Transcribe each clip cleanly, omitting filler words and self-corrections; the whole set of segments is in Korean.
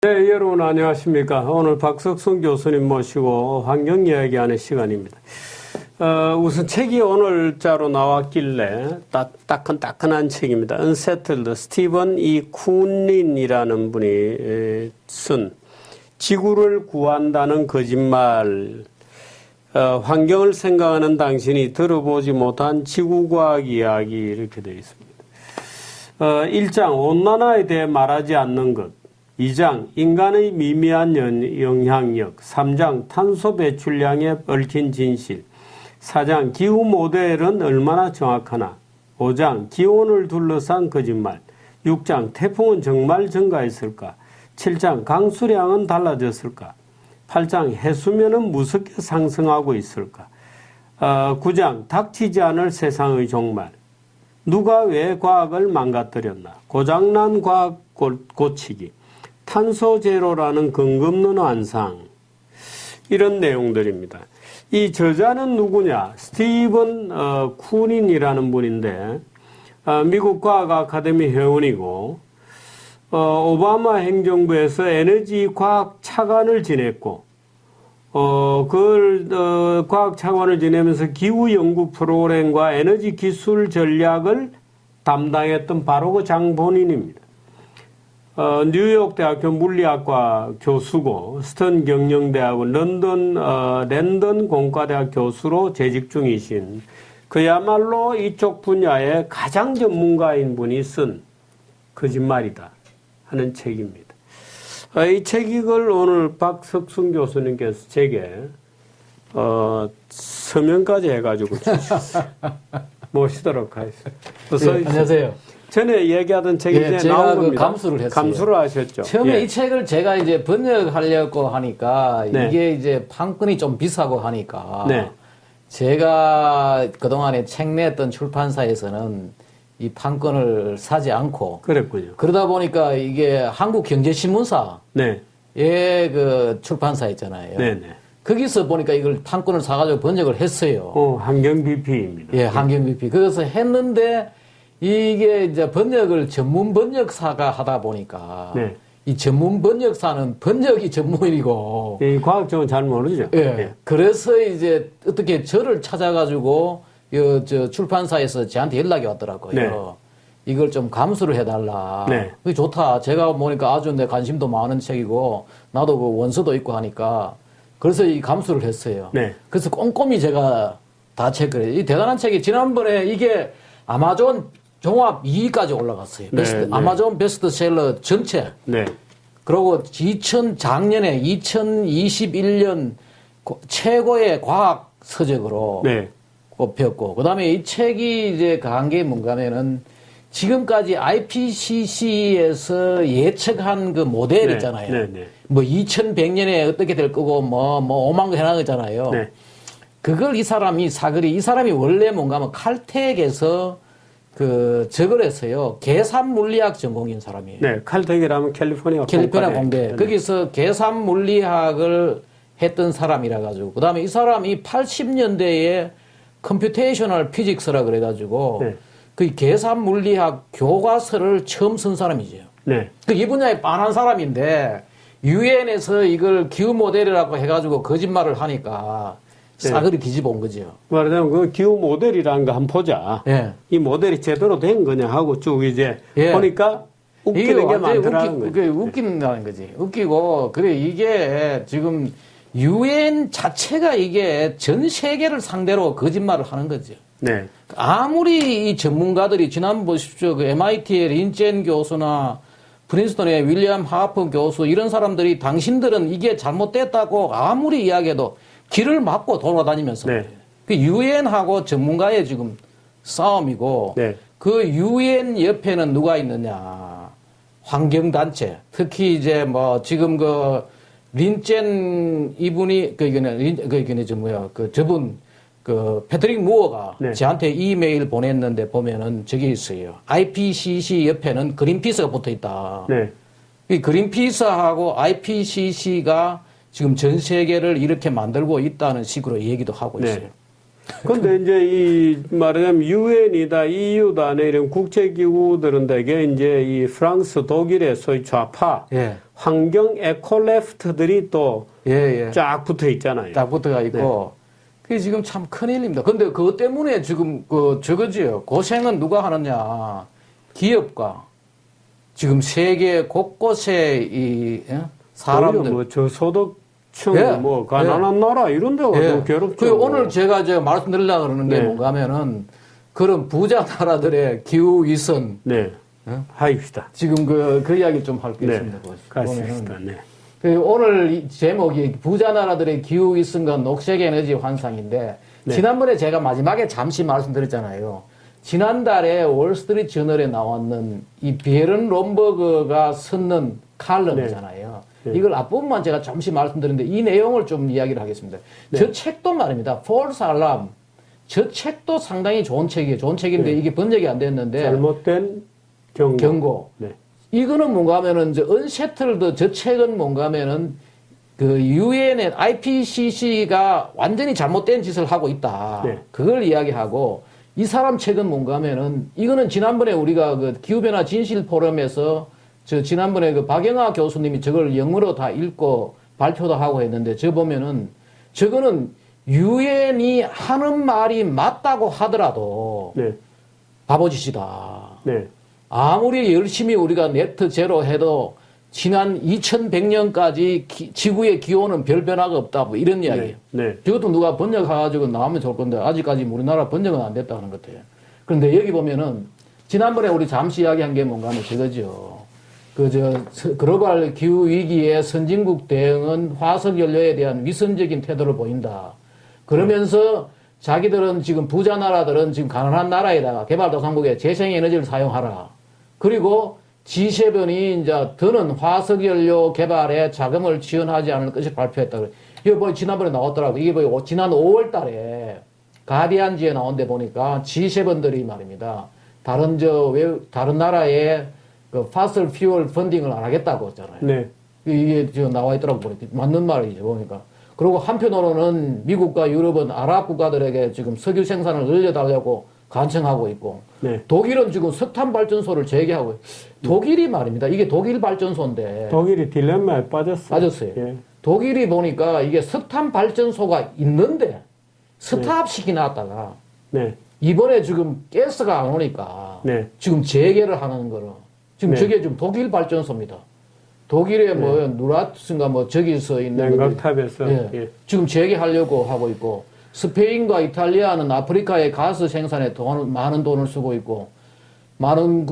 네, 여러분 안녕하십니까. 오늘 박석순 교수님 모시고 환경 이야기하는 시간입니다. 우선 책이 오늘자로 나왔길래 따끈따끈한 책입니다. Unsettled, 스티븐 E. 쿤린이라는 분이 쓴 지구를 구한다는 거짓말, 환경을 생각하는 당신이 들어보지 못한 지구과학 이야기 이렇게 되어 있습니다. 1장, 온난화에 대해 말하지 않는 것. 2장 인간의 미미한 영향력, 3장 탄소 배출량에 얽힌 진실, 4장 기후 모델은 얼마나 정확하나, 5장 기온을 둘러싼 거짓말, 6장 태풍은 정말 증가했을까, 7장 강수량은 달라졌을까, 8장 해수면은 무섭게 상승하고 있을까, 9장 닥치지 않을 세상의 종말, 누가 왜 과학을 망가뜨렸나, 고장난 과학 고치기, 탄소 제로라는 근거 없는 환상, 이런 내용들입니다. 이 저자는 누구냐? 스티븐 쿤린이라는 분인데 미국 과학 아카데미 회원이고 오바마 행정부에서 에너지 과학 차관을 지냈고 과학 차관을 지내면서 기후 연구 프로그램과 에너지 기술 전략을 담당했던 바로 그 장본인입니다. 뉴욕 대학교 물리학과 교수고 스턴 경영대학원 랜던 공과대학 교수로 재직 중이신 그야말로 이쪽 분야의 가장 전문가인 분이 쓴 거짓말이다 하는 책입니다. 이 책을 오늘 박석순 교수님께서 제게 서명까지 해가지고 주셨어요. 모시도록 하겠습니다. 네, 안녕하세요. 전에 얘기하던 책이 예, 이제 나온 겁니다. 감수를 했어요. 감수를 하셨죠. 처음에 예. 이 책을 제가 이제 번역하려고 하니까 네. 이게 이제 판권이 좀 비싸고 하니까 네. 제가 그동안에 책 냈던 출판사에서는 이 판권을 사지 않고 그랬군요. 그러다 보니까 이게 한국경제신문사의 네. 그 출판사 있잖아요. 네, 네. 거기서 보니까 이걸 판권을 사가지고 번역을 했어요. 환경 BP입니다. 예, 환경 BP. 그래서 했는데 이게 이제 번역을 전문 번역사가 하다 보니까 네. 이 전문 번역사는 번역이 전문이고 이 과학적은 잘 모르죠. 예. 예. 그래서 이제 어떻게 저를 찾아가지고 저 출판사에서 저한테 연락이 왔더라고요. 네. 이걸 좀 감수를 해달라. 네. 그게 좋다. 제가 보니까 아주 내 관심도 많은 책이고 나도 그 원서도 있고 하니까 그래서 이 감수를 했어요. 네. 그래서 꼼꼼히 제가 다 체크를 해요. 이 대단한 책이 지난번에 이게 아마존 종합 2위까지 올라갔어요. 네, 네. 아마존 베스트셀러 전체. 네. 그리고 작년에 2021년 최고의 과학 서적으로 네. 꼽혔고, 그 다음에 이 책이 이제 강한 게 뭔가면은 지금까지 IPCC에서 예측한 그 모델 네. 있잖아요. 네. 네. 뭐 2100년에 어떻게 될 거고 뭐 오만 거 해놨잖아요. 네. 그걸 이 사람이 원래 뭔가 하면 칼텍에서 적을 했어요. 계산 물리학 전공인 사람이에요. 네. 칼텍이라면 캘리포니아 공대. 네. 거기서 계산 물리학을 했던 사람이라 가지고 그다음에 이 사람이 80년대에 컴퓨테이셔널 피직스라 그래 가지고 네. 그 계산 물리학 교과서를 처음 쓴 사람이죠. 네. 이 분야에 빤한 사람인데 유엔에서 이걸 기후 모델이라고 해 가지고 거짓말을 하니까 싸그리 뒤집어 온 거죠. 말하자면 그 기후 모델이라는 거 한번 보자. 예. 이 모델이 제대로 된 거냐 하고 쭉 이제 보니까 웃기는 게 많더라는 거죠. 그게 웃긴다는 거지. 웃기고, 그래, 이게 지금 유엔 자체가 이게 전 세계를 상대로 거짓말을 하는 거죠. 네. 아무리 이 전문가들이 지난번 보십시오. 그 MIT의 린젠 교수나 프린스턴의 윌리엄 하퍼 교수 이런 사람들이 당신들은 이게 잘못됐다고 아무리 이야기해도 길을 막고 돌아다니면서 네. 그 유엔하고 전문가의 지금 싸움이고 네. 그 유엔 옆에는 누가 있느냐 환경단체 특히 이제 뭐 지금 그 린젠 이분이 저분 그 패트릭 무어가 네. 저한테 이메일 보냈는데 보면은 저기 있어요. IPCC 옆에는 그린피스가 붙어 있다. 네. 이 그린피스하고 IPCC가 지금 전 세계를 이렇게 만들고 있다는 식으로 얘기도 하고 있어요. 네. 근데 이제 이 말하자면 유엔이다, EU다, 이런 국제기구들은 대개 이제 이 프랑스, 독일의 소위 좌파, 예. 환경 에코레프트들이 또 예, 예. 쫙 붙어 있잖아요. 딱 붙어가 있고. 네. 그게 지금 참 큰일입니다. 근데 그것 때문에 지금 저거지요. 고생은 누가 하느냐. 기업과 지금 세계 곳곳에 이 사람들. 뭐 저소득층, 예. 뭐 가난한 나라 이런 데가 예. 좀 괴롭죠. 그 오늘 제가 말씀드리려고 그러는 게 네. 뭔가 하면은 그런 부자 나라들의 기후 위선. 네. 하입시다. 지금 그 이야기 좀 할 게 네. 있습니다. 가십시다. 네. 오늘 이 제목이 부자 나라들의 기후 위선과 녹색 에너지 환상인데 네. 지난번에 제가 마지막에 잠시 말씀드렸잖아요. 지난달에 월스트리트 저널에 나왔는 이 비에른 롬버그가 썼는 칼럼이잖아요. 네. 이걸 앞부분만 제가 잠시 말씀드렸는데 이 내용을 좀 이야기를 하겠습니다. 네. 저 책도 말입니다. False Alarm. 저 책도 상당히 좋은 책이에요. 좋은 책인데 네. 이게 번역이 안 됐는데 잘못된 경고. 네. 이거는 뭔가 하면은 언세틀드 저 책은 뭔가 하면은 그 유엔의 IPCC가 완전히 잘못된 짓을 하고 있다. 네. 그걸 이야기하고 이 사람 책은 뭔가 하면은 이거는 지난번에 우리가 그 기후변화 진실 포럼에서 지난번에 그 박영하 교수님이 저걸 영어로 다 읽고 발표도 하고 했는데 저 보면은 저거는 유엔이 하는 말이 맞다고 하더라도 네. 바보짓이다. 네. 아무리 열심히 우리가 네트 제로 해도 지난 2100년까지 지구의 기온은 별 변화가 없다. 뭐 이런 이야기예요. 네. 이것도 누가 번역해가지고 나오면 좋을 건데 아직까지 우리나라 번역은 안 됐다는 것 같아요. 그런데 여기 보면은 지난번에 우리 잠시 이야기한 게 뭔가 하면 저거죠. 글로벌 기후 위기의 선진국 대응은 화석 연료에 대한 위선적인 태도를 보인다. 그러면서 자기들은 지금 부자 나라들은 지금 가난한 나라에다가 개발도상국에 재생에너지를 사용하라. 그리고 G7이 이제 더는 화석연료 개발에 자금을 지원하지 않을 것을 발표했다. 이거 뭐 지난번에 나왔더라고. 이게 뭐 지난 5월 달에 가디안지에 나온 데 보니까 G7들이 말입니다. 다른 나라에 그 파슬 퓨얼 펀딩을 안 하겠다고 했잖아요. 네. 이게 지금 나와 있더라고 보니까. 맞는 말이죠, 보니까. 그리고 한편으로는 미국과 유럽은 아랍 국가들에게 지금 석유 생산을 늘려달라고 간청하고 있고, 네. 독일은 지금 석탄 발전소를 재개하고, 독일이 말입니다. 이게 독일 발전소인데. 독일이 딜레마에 빠졌어요. 예. 독일이 보니까 이게 석탄 발전소가 있는데, 스탑시키 놨다가, 네. 이번에 지금 가스가 안 오니까, 네. 지금 재개를 하는 거로. 지금 네. 저게 지금 독일 발전소입니다. 독일의 뭐 누라트인가 뭐 저기서 있는 냉각탑에서 예. 지금 재개하려고 하고 있고 스페인과 이탈리아는 아프리카의 가스 생산에 많은 돈을 쓰고 있고 많은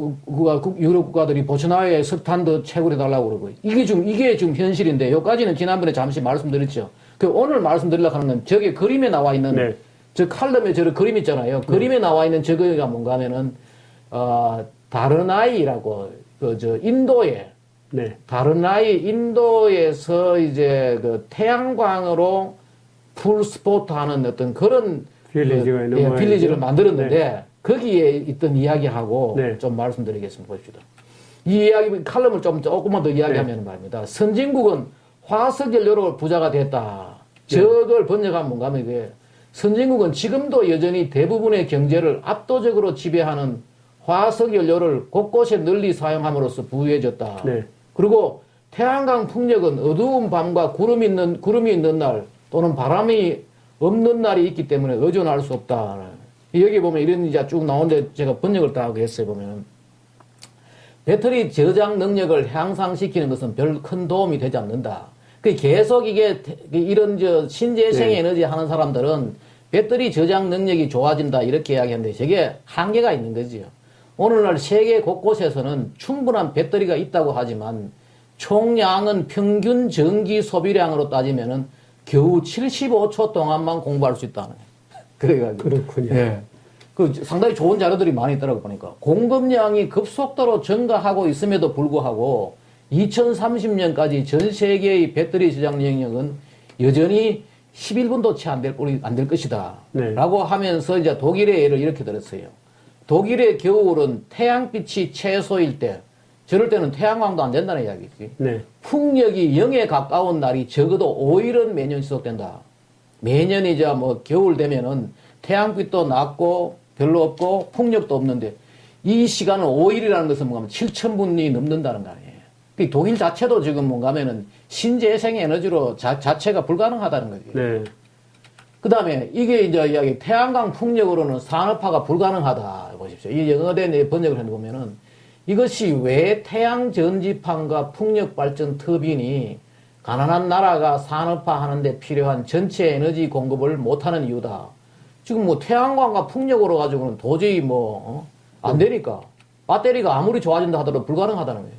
유럽 국가들이 보츠나이에 석탄도 채굴해 달라고 그러고 이게 지금 현실인데 여기까지는 지난번에 잠시 말씀드렸죠. 그 오늘 말씀드리려고 하는 건 저게 그림에 나와 있는 저 칼럼에 저런 그림 있잖아요. 그림에 나와 있는 저거가 뭔가 하면은 다르나이라고 인도에 인도에서 이제 그 태양광으로 풀 스포트 하는 어떤 그런 빌리지를 만들었는데 거기에 있던 이야기하고 좀 말씀드리겠습니다. 봅시다. 이 이야기 칼럼을 조금만 더 이야기하면 말입니다. 선진국은 화석 연료로 부자가 됐다. 저걸 번역하면 뭔가 하면 이게 선진국은 지금도 여전히 대부분의 경제를 압도적으로 지배하는 화석 연료를 곳곳에 널리 사용함으로써 부유해졌다. 그리고 태양광 풍력은 어두운 밤과 구름이 있는 날 또는 바람이 없는 날이 있기 때문에 의존할 수 없다. 여기 보면 이런 이제 쭉 나오는데 제가 번역을 다 하고 했어요. 보면 배터리 저장 능력을 향상시키는 것은 별 큰 도움이 되지 않는다. 계속 이게 이런 신재생 에너지 하는 사람들은 배터리 저장 능력이 좋아진다 이렇게 이야기하는데 저게 한계가 있는 거지요. 오늘날 세계 곳곳에서는 충분한 배터리가 있다고 하지만 총량은 평균 전기 소비량으로 따지면은 겨우 75초 동안만 공부할 수 있다는. 그래가지고. 그렇군요. 예. 상당히 좋은 자료들이 많이 있더라고 보니까. 공급량이 급속도로 증가하고 있음에도 불구하고 2030년까지 전 세계의 배터리 저장 능력은 여전히 11분도 채 안 될 것이다. 라고 하면서 이제 독일의 예를 이렇게 들었어요. 독일의 겨울은 태양빛이 최소일 때, 저럴 때는 태양광도 안 된다는 이야기지. 풍력이 0에 가까운 날이 적어도 5일은 매년 지속된다. 매년 이제 뭐 겨울 되면은 태양빛도 낮고 별로 없고 풍력도 없는데 이 시간은 5일이라는 것은 뭐냐면 7,000분이 넘는다는 거 아니에요. 그 독일 자체도 지금 뭔가면은 신재생 에너지로 자체가 불가능하다는 거지. 네. 그 다음에 이게 이제 이야기 태양광 풍력으로는 산업화가 불가능하다. 보십시오. 이 영어된 번역을 해보면은 이것이 왜 태양 전지판과 풍력 발전 터빈이 가난한 나라가 산업화하는데 필요한 전체 에너지 공급을 못하는 이유다. 지금 뭐 태양광과 풍력으로 가지고는 도저히 안 되니까. 배터리가 아무리 좋아진다 하더라도 불가능하다는 거예요.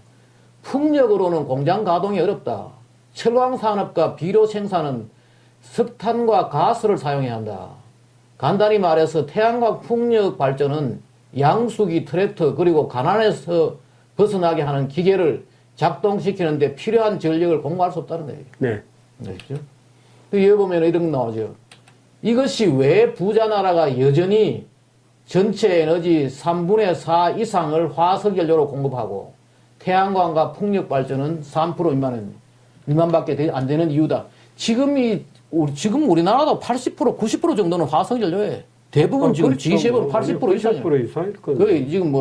풍력으로는 공장 가동이 어렵다. 철강 산업과 비료 생산은 석탄과 가스를 사용해야 한다. 간단히 말해서 태양광 풍력 발전은 양수기 트랙터 그리고 가난에서 벗어나게 하는 기계를 작동시키는데 필요한 전력을 공급할 수 없다는 거예요. 네. 그렇죠? 여기 보면 이런 거 나오죠. 이것이 왜 부자 나라가 여전히 전체 에너지 3분의 4 이상을 화석연료로 공급하고 태양광과 풍력 발전은 3% 미만밖에 안 되는 이유다. 지금 우리나라도 80%, 90% 정도는 화석연료에 대부분 지금 그렇죠. G7 80% 이상이에요. 80% 이상일 거예요. 거의 지금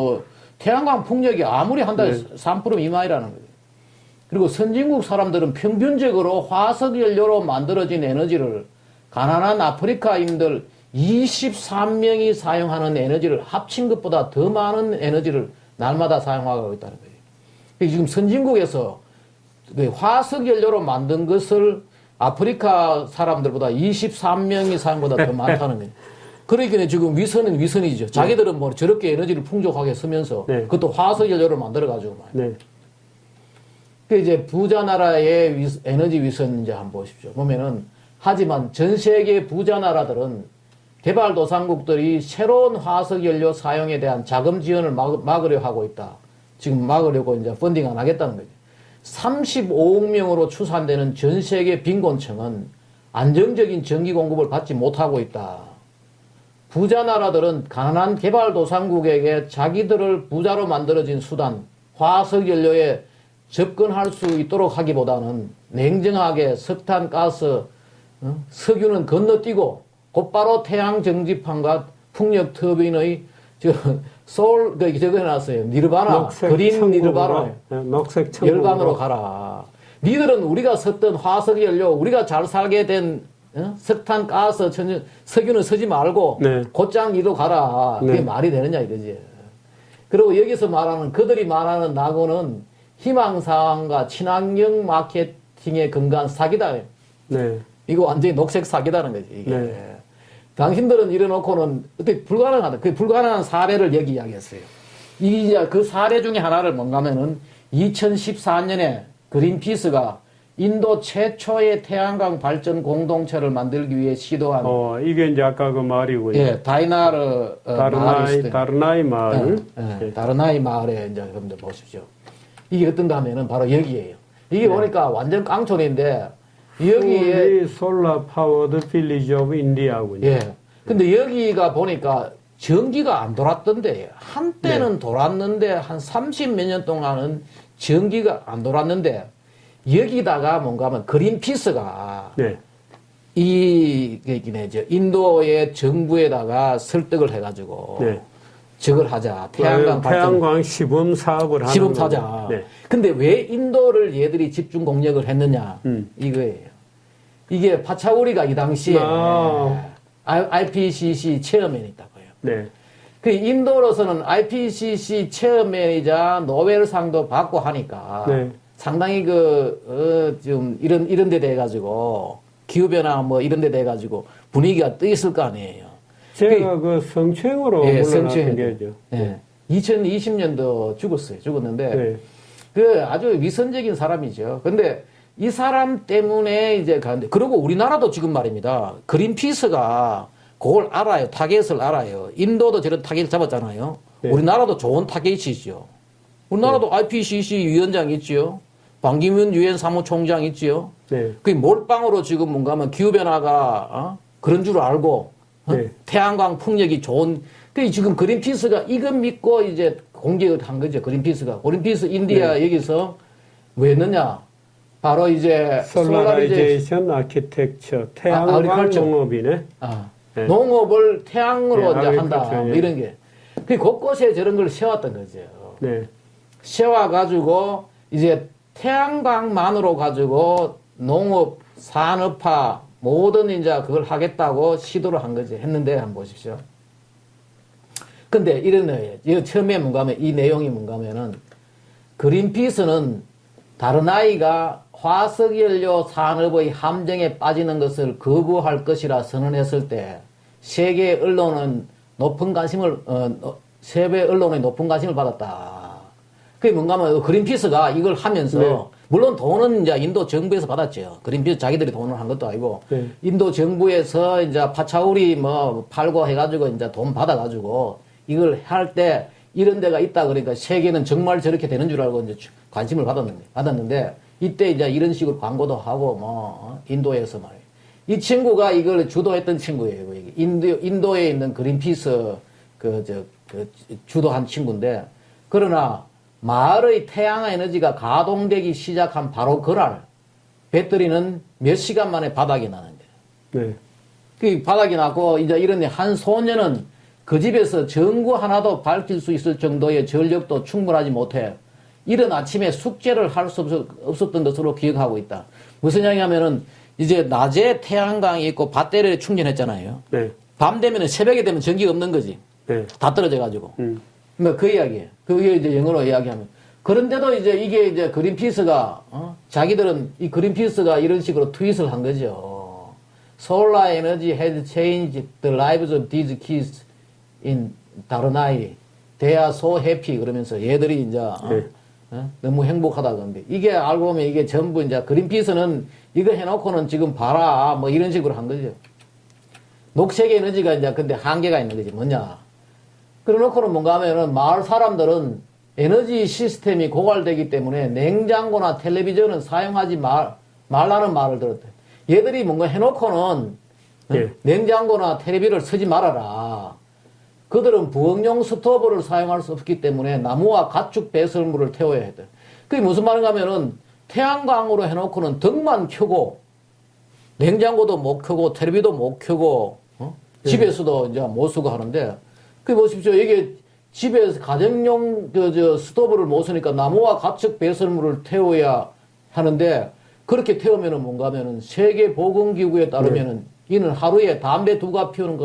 태양광 풍력이 아무리 한 달에 3% 미만이라는 거예요. 그리고 선진국 사람들은 평균적으로 화석연료로 만들어진 에너지를 가난한 아프리카인들 23명이 사용하는 에너지를 합친 것보다 더 많은 에너지를 날마다 사용하고 있다는 거예요. 지금 선진국에서 화석연료로 만든 것을 아프리카 사람들보다 23명이 사용보다 더 많다는 거예요. 그러니까 지금 위선은 위선이죠. 자기들은 저렇게 에너지를 풍족하게 쓰면서 그것도 화석연료를 만들어가지고 말이에요. 그 이제 부자 나라의 에너지 위선 이제 한번 보십시오. 보면은 하지만 전 세계 부자 나라들은 개발도상국들이 새로운 화석연료 사용에 대한 자금 지원을 막으려 하고 있다. 지금 막으려고 이제 펀딩 안 하겠다는 거죠. 35억 명으로 추산되는 전 세계 빈곤층은 안정적인 전기 공급을 받지 못하고 있다. 부자 나라들은 가난한 개발도상국에게 자기들을 부자로 만들어진 수단, 화석연료에 접근할 수 있도록 하기보다는 냉정하게 석탄, 가스, 석유는 건너뛰고 곧바로 태양 전지판과 풍력 터빈의 저거 해놨어요. 니르바나, 그린 니르바나, 녹색 천국으로. 열반으로 가라. 니들은 우리가 썼던 화석연료, 우리가 잘 살게 된 석탄, 가스, 석유는 쓰지 말고 곧장 니도 가라. 그게 말이 되느냐 이거지. 그리고 여기서 말하는 그들이 말하는 낙오는 희망사항과 친환경 마케팅에 근거한 사기다. 이거 완전히 녹색 사기다는 거지. 이게. 당신들은 이래놓고는 어떻게 불가능하다. 그 불가능한 사례를 여기 이야기했어요. 이제 그 사례 중에 하나를 뭔가면은 2014년에 그린피스가 인도 최초의 태양광 발전 공동체를 만들기 위해 시도한. 이게 이제 아까 그 말이고요. 예, 다르나이 마을. 다르나이 마을에 이제 여러분들 보십시오. 이게 어떤가 하면은 바로 여기에요. 이게 보니까 완전 깡촌인데, 여기에 솔라 파워드 빌리지 오브 인디아군요. 예. 근데 여기가 보니까 전기가 안 돌았던데 한때는 돌았는데 한 30몇 년 동안은 전기가 안 돌았는데 여기다가 뭔가 하면 그린피스가 인도의 정부에다가 설득을 해가지고 저걸 하자. 태양광 시범 사업을 하는 시범 사자. 근데 왜 인도를 얘들이 집중 공략을 했느냐 이거예요. 이게 파차우리가 이 당시에 IPCC 체어맨이었다고요. 그 인도로서는 IPCC 체어맨이자 노벨상도 받고 하니까 상당히 좀 이런 데 돼가지고 기후변화 이런 데 돼가지고 분위기가 떠 있을 거 아니에요. 제가 그 성추행으로 물러났던 게죠. 2020년도 죽었는데 그 아주 위선적인 사람이죠. 근데 이 사람 때문에 이제 가는데 그리고 우리나라도 지금 말입니다. 그린피스가 그걸 알아요. 타겟을 알아요. 인도도 저런 타겟을 잡았잖아요. 우리나라도 좋은 타겟이죠. 우리나라도 IPCC 위원장 있지요. 반기문 유엔 사무총장 있지요. 그 몰빵으로 지금 뭔가 하면 기후변화가 그런 줄 알고 태양광 풍력이 좋은 그 지금 그린피스가 이거 믿고 이제 공격을 한 거죠. 그린피스 인디아 여기서 왜 했느냐? 바로 이제 솔라라이제이션 아키텍처 태양광 농업이네. 농업을 태양으로 이제 한다. 이런 게. 그 곳곳에 저런 걸 세웠던 거죠. 세워가지고 이제 태양광만으로 가지고 농업, 산업화 모든 이제 그걸 하겠다고 시도를 한 거지. 했는데 한번 보십시오. 근데 이런 거예요. 처음에 뭔가 하면 이 내용이 뭔가 하면은 그린피스는 다른 아이가 화석연료 산업의 함정에 빠지는 것을 거부할 것이라 선언했을 때 세계 언론은 높은 관심을 세계 언론의 높은 관심을 받았다. 그게 뭔가 하면 그린피스가 이걸 하면서 네. 물론 돈은 이제 인도 정부에서 받았죠. 그린피스 자기들이 돈을 한 것도 아니고 네. 인도 정부에서 이제 파차우리 뭐 팔고 해가지고 이제 돈 받아가지고 이걸 할 때 이런 데가 있다 그러니까 세계는 정말 저렇게 되는 줄 알고 이제 관심을 받았는데 이때 이제 이런 식으로 광고도 하고 뭐 인도에서 말이에요. 이 친구가 이걸 주도했던 친구예요. 인도에 있는 그린피스 주도한 친구인데 그러나 마을의 태양 에너지가 가동되기 시작한 바로 그날 배터리는 몇 시간 만에 바닥이 나는 거예요. 네. 그 바닥이 나고 이제 이런 한 소년은 그 집에서 전구 하나도 밝힐 수 있을 정도의 전력도 충분하지 못해 이른 아침에 숙제를 할 수 없었던 것으로 기억하고 있다. 무슨 이야기냐면은 이제 낮에 태양광이 있고 배터리를 충전했잖아요. 네. 밤 되면은 새벽에 되면 전기가 없는 거지. 네. 다 떨어져가지고. 뭐 그 이야기예요. 그게 이제 영어로 이야기하면. 그런데도 이제 이게 이제 그린피스가 자기들은 이 그린피스가 이런 식으로 트윗을 한 거죠. Solar energy has changed the lives of these kids in 다르나이. They are so happy 그러면서 얘들이 이제 너무 행복하다 그러는데 이게 알고 보면 이게 전부 이제 그린피스는 이거 해놓고는 지금 봐라 뭐 이런 식으로 한 거죠. 녹색 에너지가 이제 근데 한계가 있는 거지 뭐냐. 그래놓고는 뭔가 하면은 마을 사람들은 에너지 시스템이 고갈되기 때문에 냉장고나 텔레비전은 사용하지 말라는 말을 들었대. 얘들이 뭔가 해놓고는 네. 냉장고나 텔레비를 쓰지 말아라. 그들은 부엌용 스토브를 사용할 수 없기 때문에 나무와 가축 배설물을 태워야 했대. 그게 무슨 말인가 하면은 태양광으로 해놓고는 덕만 켜고 냉장고도 못 켜고 텔레비도 못 켜고 네. 집에서도 이제 못 쓰고 하는데 그 보십시오. 이게 집에서 가정용 스토브를 못 쓰니까 나무와 가축 배설물을 태워야 하는데 그렇게 태우면은 뭔가 하면은 세계보건기구에 따르면은 네. 이는 하루에 담배 2갑 피우는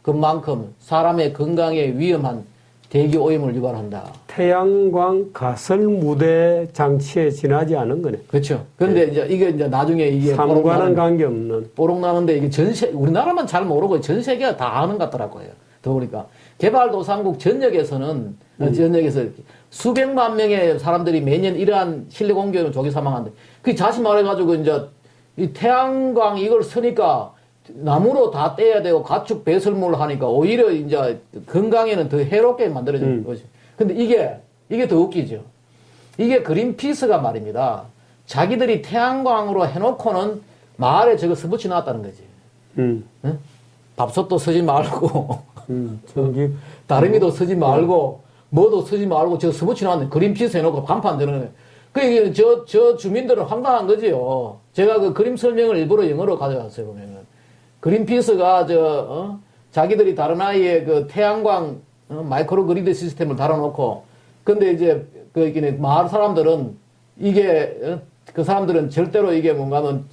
것만큼 사람의 건강에 위험한 대기 오염을 유발한다. 태양광 가설 무대 장치에 지나지 않은 거네. 그렇죠. 그런데 네. 이제 이게 이제 나중에 이게 상관은 관계없는 뽀록 나는데 이게 우리나라만 잘 모르고 전 세계가 다 아는 것 같더라고요. 더 보니까 개발도상국 전역에서는 전역에서 수백만 명의 사람들이 매년 이러한 실내 공기오염 조기 사망한데 그 자신 말해가지고 이제 이 태양광 이걸 쓰니까 나무로 다 떼야 되고 가축 배설물을 하니까 오히려 이제 건강에는 더 해롭게 만들어지는 거지. 근데 이게 더 웃기죠. 이게 그린피스가 말입니다. 자기들이 태양광으로 해놓고는 마을에 저거 써붙여 놨다는 거지. 응? 밥솥도 쓰지 말고 전기 다리미도 쓰지 말고 뭐도 쓰지 말고 저 써붙여 놨는데 그린피스 해놓고 간판 드는 거예요. 그 저 주민들은 황당한 거지요. 제가 그 그림 설명을 일부러 영어로 가져왔어요 보면은. 그린피스가 자기들이 다른 아이의 그 태양광 마이크로 그리드 시스템을 달아놓고 근데 이제 마을 사람들은 이게 그 사람들은 절대로 이게 뭔가 하면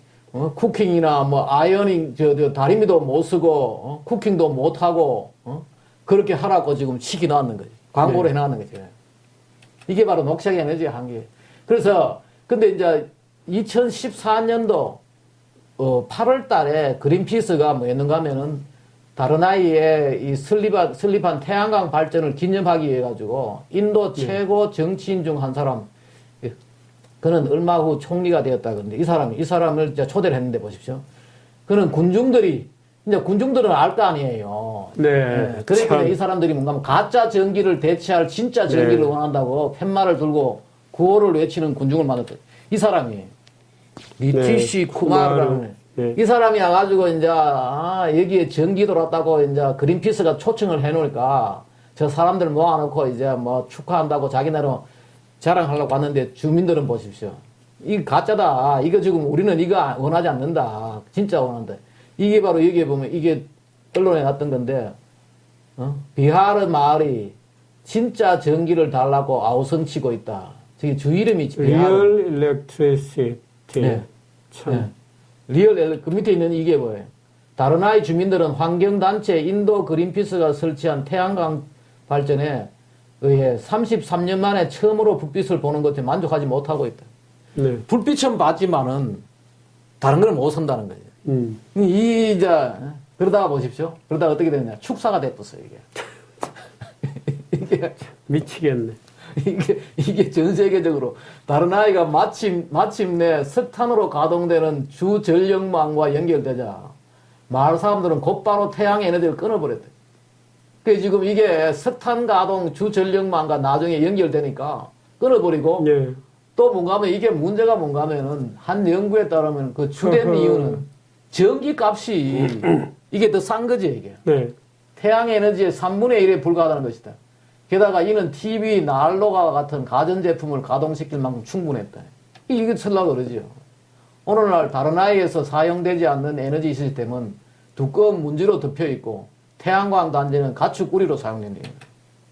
쿠킹이나 뭐 아이어닝 다리미도 못 쓰고 쿠킹도 못 하고 그렇게 하라고 지금 시키 나왔는 거지. 광고를 해 나왔는 거지. 이게 바로 녹색 에너지의 한계. 그래서 근데 이제 2014년도 8월 달에 그린피스가 뭐였는가 하면은 다른 아이의 이 설립한 태양광 발전을 기념하기 위해 가지고 인도 최고 정치인 중 한 사람, 그는 얼마 후 총리가 되었다. 근데 이 사람을 이제 초대를 했는데 보십시오. 그는 군중들은 알 거 아니에요. 네. 그러니까 이 사람들이 뭔가 하면 가짜 전기를 대체할 진짜 전기를 원한다고 팻말을 들고 구호를 외치는 군중을 만들었다. 이 사람이. 니티시 쿠마르라는 이 사람이 와가지고 이제 여기에 전기 들어왔다고 이제 그린피스가 초청을 해놓으니까 저 사람들 모아놓고 이제 뭐 축하한다고 자기네로 자랑하려고 왔는데 주민들은 보십시오. 이거 가짜다. 이거 지금 우리는 이거 원하지 않는다. 진짜 원한다. 이게 바로 여기에 보면 이게 언론에 났던 건데 비하르 마을이 진짜 전기를 달라고 아우성치고 있다. 저기 주 이름이 Real Electricity. 네. 참. 리얼 그 밑에 있는 이게 뭐예요? 다르나이 주민들은 환경단체 인도 그린피스가 설치한 태양광 발전에 의해 33년 만에 처음으로 불빛을 보는 것에 만족하지 못하고 있다. 네. 불빛은 봤지만은 다른 걸 못 선다는 거예요. 그러다가 보십시오. 그러다가 어떻게 되느냐. 축사가 됐었어요, 이게. 이게 미치겠네. 이게 전 세계적으로 다른 아이가 마침내 석탄으로 가동되는 주 전력망과 연결되자 마을 사람들은 곧바로 태양 에너지를 끊어버렸대. 그 지금 이게 석탄 가동 주 전력망과 나중에 연결되니까 끊어버리고 네. 또 뭔가 하면 이게 문제가 뭔가 하면은 한 연구에 따르면 그 주된 이유는 전기 값이 이게 더 싼 거지, 이게. 네. 태양 에너지의 3분의 1에 불과하다는 것이다. 게다가 이는 TV, 난로가 같은 가전제품을 가동시킬 만큼 충분했다. 이게 철라고 그러지요. 오늘날 다른 나라에서 사용되지 않는 에너지 시스템은 두꺼운 문지로 덮여 있고 태양광 단지는 가축구리로 사용된다.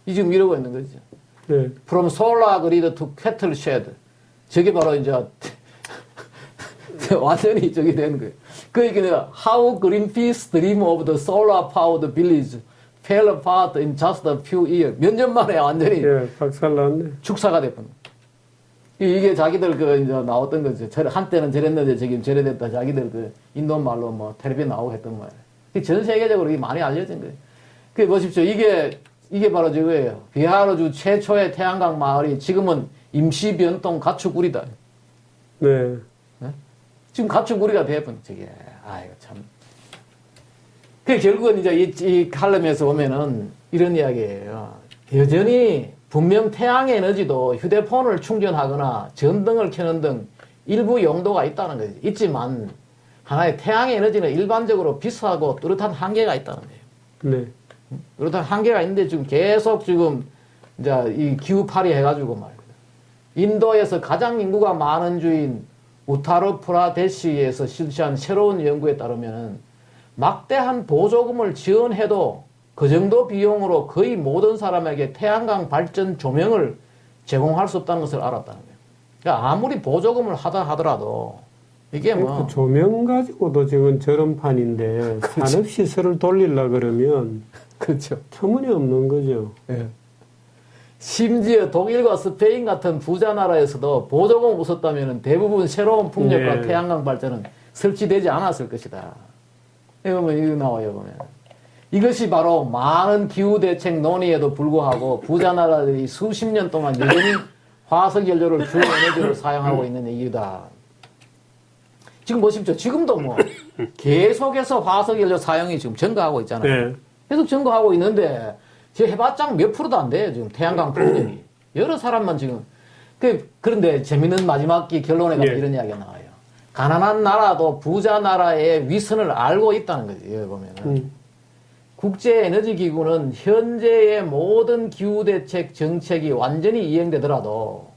이 지금 이러고 있는 거죠. 네. From solar grid to cattle shed. 저게 바로 이제 완전히 저기 되는 거예요. 그 얘기 내가 How Greenpeace dream of the solar powered village fell apart in just a few years. 몇 년 만에 완전히 박살났네. 축사가 됐군. 이게 자기들 그 이제 나왔던 거죠. 한때는 저랬는데 지금 저래 됐다. 자기들 그 인도 말로 뭐 텔레비전 나오고 했던 거예요. 전 세계적으로 이게 많이 알려진 거예요. 그 보십시오. 이게 바로 저거예요. 비하르주 최초의 태양광 마을이 지금은 임시 변동 가축구리다. 네. 지금 가축구리가 돼버린 저게. 아이고 참. 그 결국은 이제 이 칼럼에서 보면은 이런 이야기예요. 여전히 분명 태양 에너지도 휴대폰을 충전하거나 전등을 켜는 등 일부 용도가 있다는 거지. 있지만 하나의 태양 에너지는 일반적으로 비싸고 뚜렷한 한계가 있다는 거예요. 네. 뚜렷한 한계가 있는데 지금 계속 지금 이제 이 기후팔이 해가지고 말이에요. 인도에서 가장 인구가 많은 주인 우타르 프라데시에서 실시한 새로운 연구에 따르면 막대한 보조금을 지원해도 그 정도 비용으로 거의 모든 사람에게 태양광 발전 조명을 제공할 수 없다는 것을 알았다는 거예요. 그러니까 아무리 보조금을 하더라도 이게 뭐 그 조명 가지고도 지금 저런 판인데 산업시설을 돌리려 그러면 그렇죠. 터무니없는 거죠. 예. 심지어 독일과 스페인 같은 부자 나라에서도 보조금 없었다면 대부분 새로운 풍력과 네. 태양광 발전은 설치되지 않았을 것이다. 이거 나와요, 보면. 이것이 바로 많은 기후대책 논의에도 불구하고 부자 나라들이 수십 년 동안 여전히 화석연료를 주 에너지로 사용하고 있는 이유다. 지금 보십시오. 지금도 뭐 계속해서 화석연료 사용이 지금 증가하고 있잖아요. 네. 계속 증가하고 있는데 지금 해봤자 몇 프로도 안 돼요. 지금 태양광 풍력이. 여러 사람만 지금. 그런데 재밌는 마지막 결론에 가서 이런 이야기가 나와요. 가난한 나라도 부자 나라의 위선을 알고 있다는 거죠. 여기 보면은. 국제에너지기구는 현재의 모든 기후대책 정책이 완전히 이행되더라도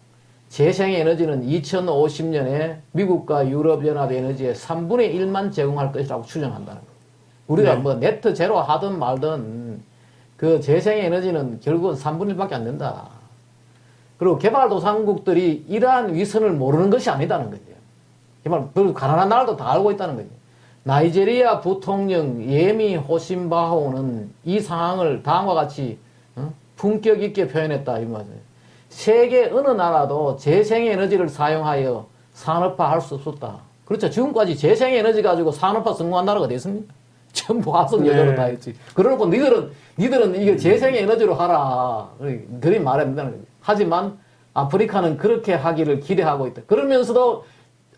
재생에너지는 2050년에 미국과 유럽연합 에너지의 3분의 1만 제공할 것이라고 추정한다는 거예요. 우리가 뭐 네트 제로 하든 말든 그 재생에너지는 결국은 3분의 1밖에 안 된다. 그리고 개발도상국들이 이러한 위선을 모르는 것이 아니다는 거죠. 그리고 가난한 나라도 다 알고 있다는 거죠. 나이제리아 부통령 예미 호심바호는 이 상황을 다음과 같이 품격 있게 표현했다 이 말이에요. 세계 어느 나라도 재생에너지를 사용하여 산업화할 수 없었다. 그렇죠. 지금까지 재생에너지 가지고 산업화 성공한 나라가 어디 있습니까? 전부 화석연료로 다 했지. 그러고 니들은 이게 재생에너지로 하라. 그리 말해야 된다는 거죠. 하지만 아프리카는 그렇게 하기를 기대하고 있다. 그러면서도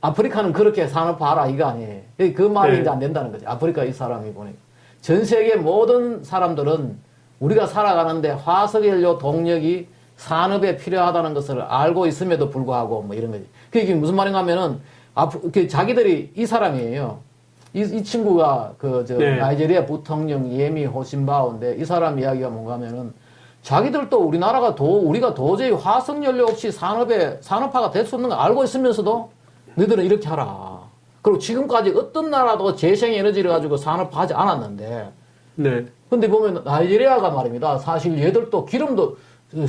아프리카는 그렇게 산업화하라 이거 아니에요. 그 말이 이제 안 된다는 거죠. 아프리카 이 사람이 보니까. 전 세계 모든 사람들은 우리가 살아가는데 화석연료 동력이 산업에 필요하다는 것을 알고 있음에도 불구하고 뭐 이런 거지. 그게 무슨 말인가 하면은 자기들이 이 사람이에요. 이 친구가 나이제리아 부통령 예미 호심바오인데 이 사람 이야기가 뭔가 하면은 자기들도 우리가 도저히 화석연료 없이 산업화가 될 수 없는 걸 알고 있으면서도 너희들은 이렇게 하라. 그리고 지금까지 어떤 나라도 재생에너지를 가지고 산업화하지 않았는데. 네. 근데 보면 나이지리아가 말입니다. 사실 얘들도 기름도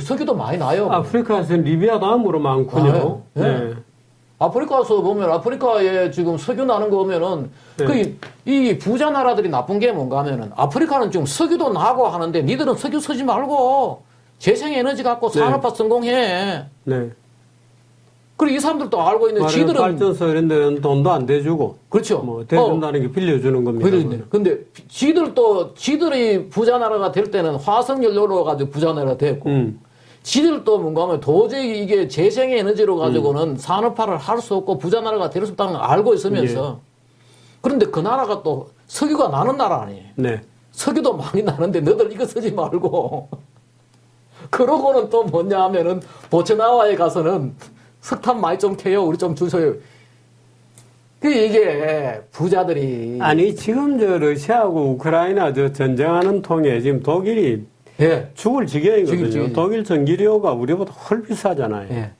석유도 많이 나요. 아프리카에서는 리비아 다음으로 많군요. 아, 예. 네. 아프리카에서 보면 아프리카에 지금 석유 나는 거 보면은 네. 이 부자 나라들이 나쁜 게 뭔가 하면은 아프리카는 지금 석유도 나고 하는데 니들은 석유 쓰지 말고 재생에너지 갖고 산업화 성공해. 네. 그리고 이 사람들도 알고 있는 지들은 발전소 이런 데는 돈도 안 대주고. 그렇죠. 뭐 대준다는 게 빌려주는 겁니다. 근데 지들이 부자 나라가 될 때는 화석 연료로 가지고 부자 나라가 됐고 지들도 뭔가 하면 도저히 이게 재생의 에너지로 가지고는 산업화를 할 수 없고 부자 나라가 될 수 없다는 걸 알고 있으면서 그런데 그 나라가 또 석유가 나는 나라 아니에요. 네. 석유도 많이 나는데 너들 이거 쓰지 말고 그러고는 또 뭐냐 하면은 보츠나와에 가서는 석탄 많이 좀 캐요. 우리 좀 주세요. 이게 부자들이 아니 지금 저 러시아하고 우크라이나 저 전쟁하는 통에 지금 독일이 죽을 지경이거든요. 독일 전기료가 우리보다 훨 비싸잖아요.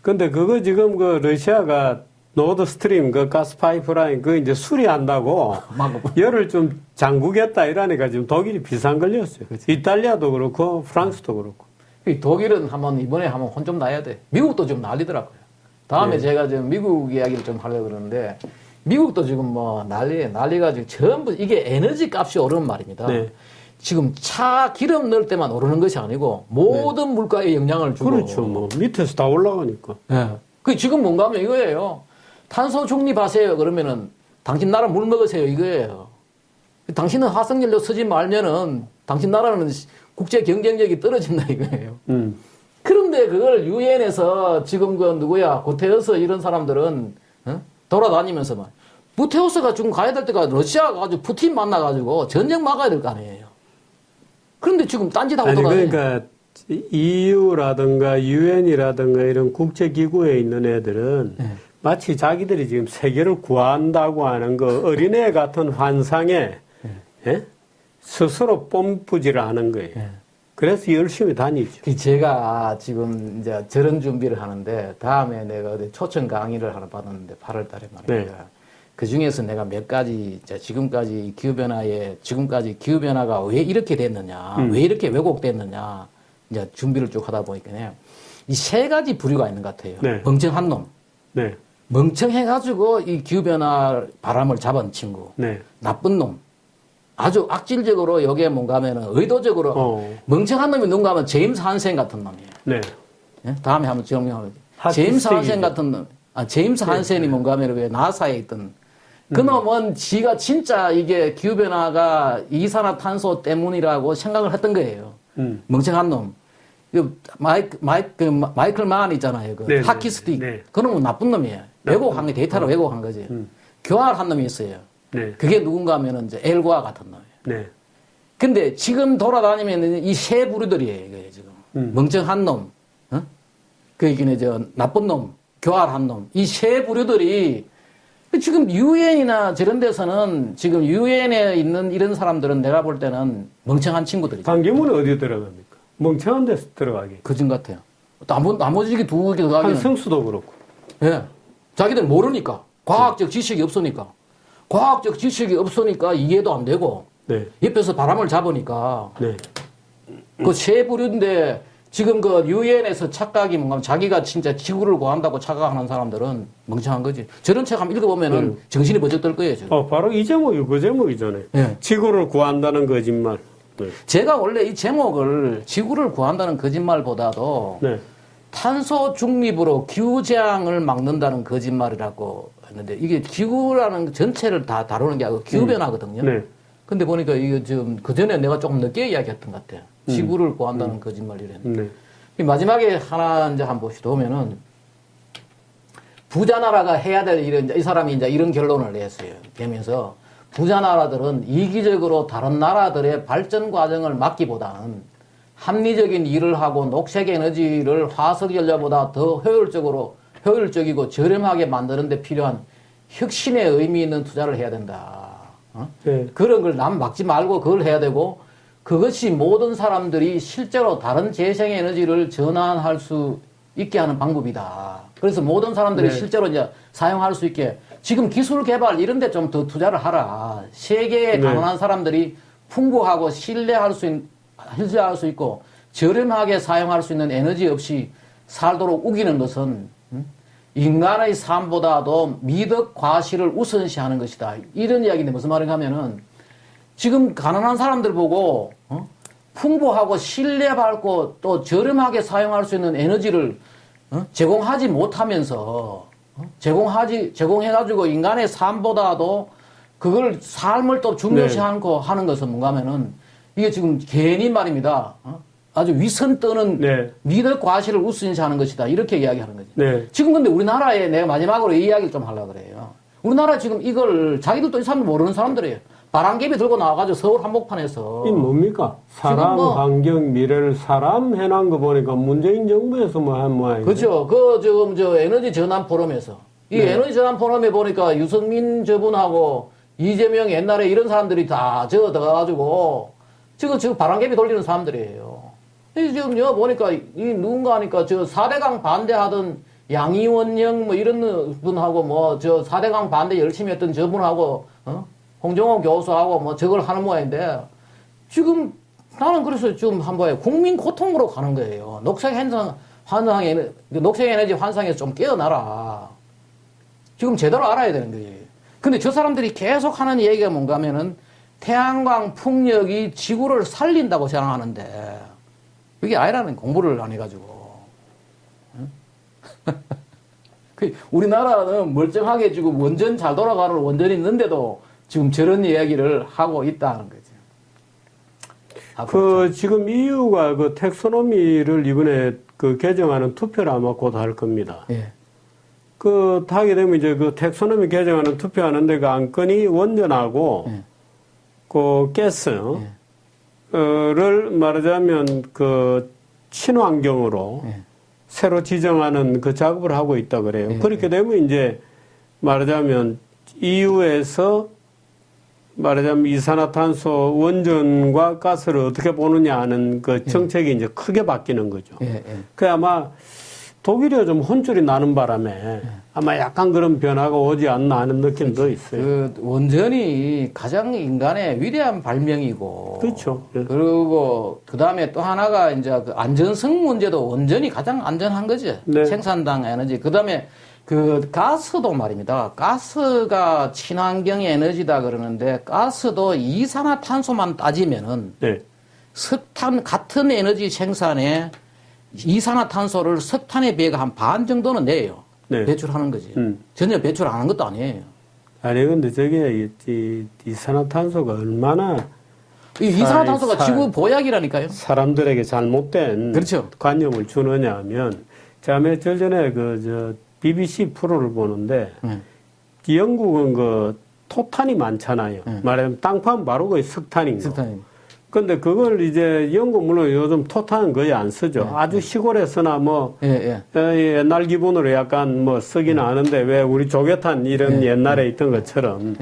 근데 그거 지금 그 러시아가 노드 스트림 그 가스 파이프라인 그 이제 수리한다고 열을 좀 잠그겠다 이러니까 지금 독일이 비상 걸렸어요. 그치. 이탈리아도 그렇고 프랑스도 그렇고. 독일은 이번에 한번 혼 좀 나야 돼. 미국도 좀 난리더라고요. 다음에 제가 지금 미국 이야기를 좀 하려고 그러는데 미국도 지금 뭐 난리가 지금 전부 이게 에너지 값이 오르는 말입니다. 네. 지금 차 기름 넣을 때만 오르는 것이 아니고 모든 물가에 영향을 주고. 그렇죠. 뭐 밑에서 다 올라가니까. 네. 그 지금 뭔가 하면 이거예요. 탄소 중립하세요. 그러면은 당신 나라 물 먹으세요. 이거예요. 당신은 화석연료 쓰지 말면은 당신 나라는 국제 경쟁력이 떨어진다 이거예요. 그런데 그걸 유엔에서 지금 그 누구야 구테러스 이런 사람들은 돌아다니면서 막 구테러스가 지금 가야 될 때가 러시아가 가지고 푸틴 만나가지고 전쟁 막아야 될 거 아니에요. 그런데 지금 딴짓하고 돌아다녀요. 그러니까 EU라든가 유엔이라든가 이런 국제기구에 있는 애들은 마치 자기들이 지금 세계를 구한다고 하는 그 어린애 같은 환상에 스스로 뽐뿌지를 하는 거예요. 그래서 열심히 다니죠. 제가 지금 이제 저런 준비를 하는데 다음에 내가 어디 초청 강의를 하나 받았는데 8월 달에 말입니다. 네. 그 중에서 내가 몇 가지 지금까지 기후변화가 왜 이렇게 됐느냐, 왜 이렇게 왜곡됐느냐 이제 준비를 쭉 하다 보니까요. 이 세 가지 부류가 있는 것 같아요. 네. 멍청한 놈. 네. 멍청해가지고 이 기후변화 바람을 잡은 친구. 네. 나쁜 놈. 아주 악질적으로 여기에 뭔가 하면은 의도적으로 멍청한 놈이 누군가 하면 제임스 한센 같은 놈이에요. 네. 네? 다음에 한번 증명하면 제임스 한센 같은 놈. 제임스 한센이 뭔가 하면 왜 나사에 있던 그 놈은 지가 진짜 이게 기후변화가 이산화탄소 때문이라고 생각을 했던 거예요. 멍청한 놈. 마이클 만 있잖아요. 그 하키스틱. 네. 그 놈은 나쁜 놈이에요. 왜곡한 게 데이터를 왜곡한 거지. 교활한 놈이 있어요. 네. 그게 누군가 하면은 이제 엘과 같은 놈이에요. 네. 근데 지금 돌아다니면 이 세 부류들이에요, 이게 지금. 멍청한 놈, 나쁜 놈, 교활한 놈. 이 세 부류들이 지금 유엔이나 저런 데서는 지금 유엔에 있는 이런 사람들은 내가 볼 때는 멍청한 친구들이죠. 반기문은 어디에 들어갑니까? 멍청한 데서 들어가게. 그진 같아요. 나머지 두 개 들어가기는. 한성수도 그렇고. 예. 자기들 모르니까. 과학적 지식이 없으니까. 과학적 지식이 없으니까 이해도 안 되고. 네. 옆에서 바람을 잡으니까. 네. 그 세 부류인데 지금 그 유엔에서 착각이 뭔가 자기가 진짜 지구를 구한다고 착각하는 사람들은 멍청한 거지. 저런 책 한번 읽어보면은 정신이 번쩍 들 거예요. 지금. 바로 이 제목이 그 제목이잖아요. 네. 지구를 구한다는 거짓말. 네. 제가 원래 이 제목을 지구를 구한다는 거짓말보다도 네. 탄소 중립으로 기후재앙을 막는다는 거짓말이라고 했는데 이게 기후라는 전체를 다 다루는 게 아니고 기후변화거든요. 네. 근데 보니까 이게 지금 그 전에 내가 조금 늦게 이야기했던 것 같아요. 지구를 구한다는 거짓말이랬는데. 네. 마지막에 하나 이제 한번 보시면은 부자 나라가 해야 될 일은 이 사람이 이제 이런 결론을 냈어요. 내면서 부자 나라들은 이기적으로 다른 나라들의 발전 과정을 막기보다는 합리적인 일을 하고 녹색 에너지를 화석 연료보다 더 효율적이고 저렴하게 만드는 데 필요한 혁신의 의미 있는 투자를 해야 된다. 네. 그런 걸 남 막지 말고 그걸 해야 되고 그것이 모든 사람들이 실제로 다른 재생에너지를 전환할 수 있게 하는 방법이다. 그래서 모든 사람들이 네. 실제로 이제 사용할 수 있게 지금 기술 개발 이런 데 좀 더 투자를 하라. 세계에 가난한 사람들이 풍부하고 신뢰할 수 있고 저렴하게 사용할 수 있는 에너지 없이 살도록 우기는 것은 인간의 삶보다도 미덕 과실을 우선시하는 것이다. 이런 이야기인데 무슨 말인가 하면은 지금 가난한 사람들 보고 풍부하고 신뢰받고 또 저렴하게 사용할 수 있는 에너지를 제공하지 못하면서 제공해가지고 인간의 삶보다도 그걸 삶을 또 중요시 않고 하는 것은 뭔가 하면은 이게 지금 괜히 말입니다. 아주 위선 떠는 미덕 과실을 우선시하는 것이다. 이렇게 이야기하는 거죠. 네. 지금 근데 우리나라에 내가 마지막으로 이 이야기를 좀 하려고 그래요. 우리나라 지금 이걸 자기들도 이 사람들 모르는 사람들이에요. 바람개비 들고 나와가지고 서울 한복판에서. 이 뭡니까? 사람, 환경, 미래를 사람 해놓은 거 보니까 문재인 정부에서 뭐 한 모양이네. 그렇죠. 그 지금 저 에너지 전환 포럼에서. 이 에너지 전환 포럼에 보니까 유승민 저분하고 이재명 옛날에 이런 사람들이 다 들어가가지고 지금 바람개비 돌리는 사람들이에요. 지금 여기 보니까 이 누군가 하니까 저 4대강 반대하던 양이원영 뭐 이런 분하고 뭐 저 4대강 반대 열심히 했던 저분하고 홍정호 교수하고 뭐 저걸 하는 모양인데 지금 나는 그래서 지금 한번 국민 고통으로 가는 거예요. 녹색 에너지 환상에서 좀 깨어나라. 지금 제대로 알아야 되는 거예요. 근데 저 사람들이 계속 하는 얘기가 뭔가 하면은 태양광 풍력이 지구를 살린다고 생각하는데 그게 아니라는 공부를 안 해가지고. 우리나라는 멀쩡하게 지금 원전 잘 돌아가는 원전이 있는데도 지금 저런 이야기를 하고 있다는 거죠. 지금 EU가 그 텍소노미를 이번에 그 개정하는 투표를 아마 곧 할 겁니다. 예. 하게 되면 이제 그 텍소노미 개정하는 투표하는데 그 안건이 원전하고 그 가스를 말하자면 그 친환경으로 새로 지정하는 그 작업을 하고 있다 그래요. 그렇게 되면 이제 말하자면 EU에서 말하자면 이산화탄소 원전과 가스를 어떻게 보느냐 하는 그 정책이 이제 크게 바뀌는 거죠. 그 아마 독일이 좀 혼쭐이 나는 바람에 아마 약간 그런 변화가 오지 않나 하는 느낌도 있어요. 그 원전이 가장 인간의 위대한 발명이고. 그렇죠. 그리고 그 다음에 또 하나가 이제 그 안전성 문제도 원전이 가장 안전한 거죠. 네. 생산당 에너지. 그 다음에 그 가스도 말입니다. 가스가 친환경 에너지다 그러는데 가스도 이산화탄소만 따지면은 석탄 같은 에너지 생산에 이산화탄소를 석탄에 비해 한 반 정도는 내요. 배출하는 거지. 전혀 배출 안 하는 것도 아니에요. 아니 근데 저게 이산화탄소가 얼마나 이산화탄소가 지구 보약이라니까요. 사람들에게 잘못된 그렇죠. 관념을 주느냐 하면 제가 며칠 전에 BBC 프로를 보는데 영국은 그 토탄이 많잖아요. 말하자면 땅파면 바로 거의 석탄인 거. 근데 그걸 이제 영국 물론 요즘 토탄은 거의 안 쓰죠. 아주 시골에서나 뭐 옛날 기분으로 약간 뭐 쓰기는 하는데 왜 우리 조개탄 이런 옛날에 있던 것처럼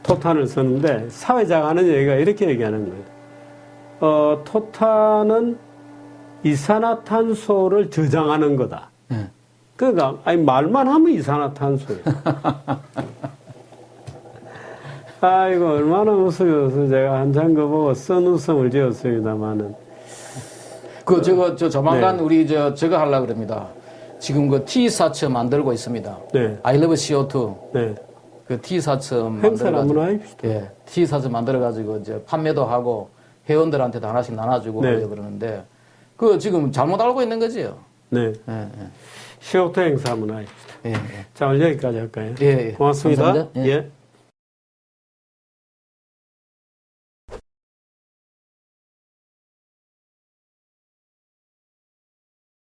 토탄을 쓰는데 사회자가 하는 얘기가 이렇게 얘기하는 거예요. 토탄은 이산화탄소를 저장하는 거다. 그러니까 아니 말만 하면 이산화탄소예요. 아이고 얼마나 웃어서 제가 한참 거 보고 쓴 웃음을 지었습니다만은. 저 조만간 우리 저거 하려고 그럽니다. 지금 그 T-사츠 만들고 있습니다. I love CO2. 그 T-사츠 만들어가지고. T-사츠 만들어가지고 이제 판매도 하고 회원들한테도 하나씩 나눠주고 그러는데 그 지금 잘못 알고 있는 거지요. CO2 행사 한번 하십시다. 자, 오늘 여기까지 할까요? 고맙습니다. 감사합니다.